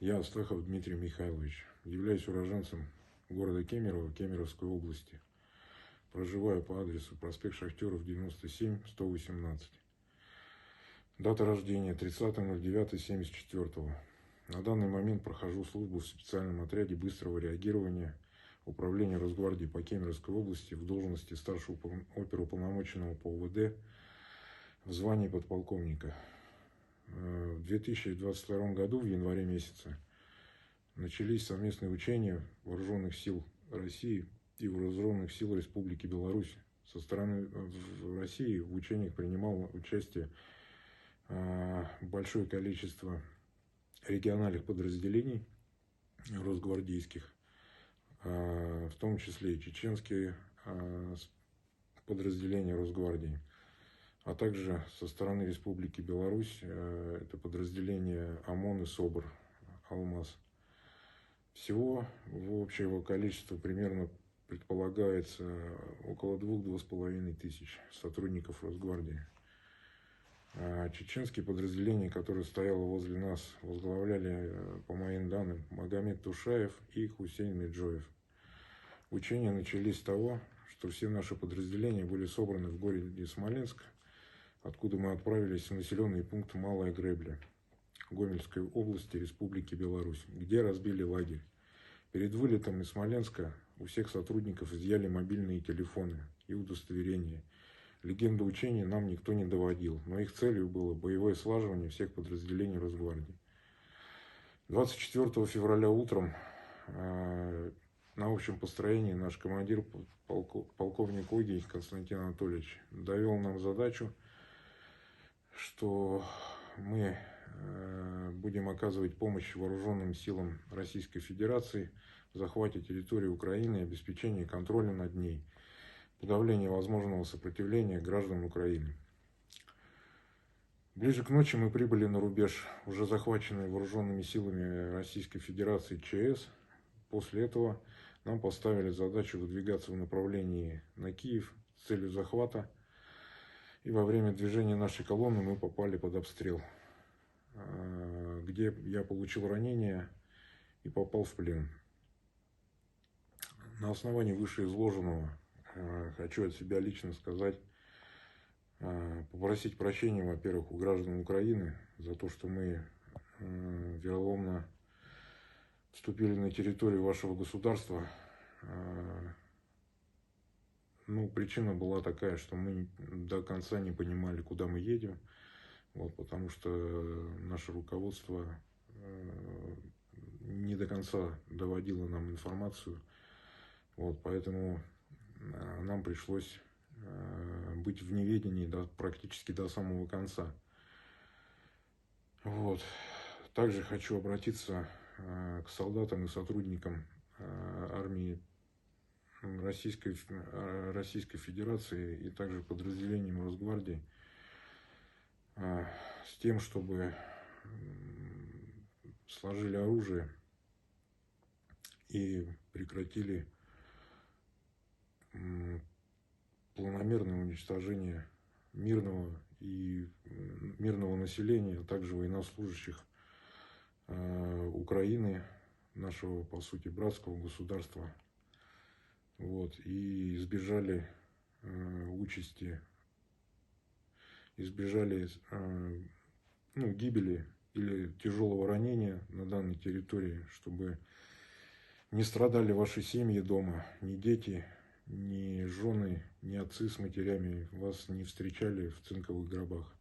Я Астахов Дмитрий Михайлович, являюсь уроженцем города Кемерово, Кемеровской области. Проживаю по адресу проспект Шахтеров, 97, 118. Дата рождения 30.09.74. На данный момент прохожу службу в специальном отряде быстрого реагирования Управления Росгвардии по Кемеровской области в должности старшего оперуполномоченного по УВД в звании подполковника. В 2022 году, в январе месяце, начались совместные учения Вооруженных сил России и Вооруженных сил Республики Беларусь. Со стороны России в учениях принимало участие большое количество региональных подразделений росгвардейских, в том числе и чеченские подразделения Росгвардии, а также со стороны Республики Беларусь это подразделения ОМОН и СОБР, Алмаз. Всего в общего количества примерно предполагается около 2–2,5 тысяч сотрудников Росгвардии. Чеченские подразделения, которые стояло возле нас, возглавляли, по моим данным, Магомед Тушаев и Хусейн Меджоев. Учения начались с того, что все наши подразделения были собраны в городе Смоленск, откуда мы отправились в населенный пункт Малая Гребля Гомельской области Республики Беларусь, где разбили лагерь. Перед вылетом из Смоленска у всех сотрудников изъяли мобильные телефоны и удостоверения. Легенду учений нам никто не доводил, но их целью было боевое слаживание всех подразделений Росгвардии. 24 февраля утром на общем построении наш командир, полковник Огий Константин Анатольевич, довел нам задачу, что мы будем оказывать помощь вооруженным силам Российской Федерации в захвате территории Украины и обеспечении контроля над ней, подавление возможного сопротивления граждан Украины. Ближе к ночи мы прибыли на рубеж, уже захваченный вооруженными силами Российской Федерации ЧС. После этого нам поставили задачу выдвигаться в направлении на Киев с целью захвата. И во время движения нашей колонны мы попали под обстрел, где я получил ранение и попал в плен. На основании вышеизложенного хочу от себя лично сказать, попросить прощения, во-первых, у граждан Украины за то, что мы вероломно вступили на территорию вашего государства. Причина была такая, что мы до конца не понимали, куда мы едем, потому что наше руководство не до конца доводило нам информацию, поэтому нам пришлось быть в неведении практически до самого конца. Также хочу обратиться к солдатам и сотрудникам армии Российской Федерации и также подразделениям Росгвардии с тем, чтобы сложили оружие и прекратили планомерное уничтожение мирного населения, а также военнослужащих Украины, нашего, по сути, братского государства, и избежали участи, гибели или тяжелого ранения на данной территории, чтобы не страдали ваши семьи дома, ни дети, ни жены, ни отцы с матерями вас не встречали в цинковых гробах.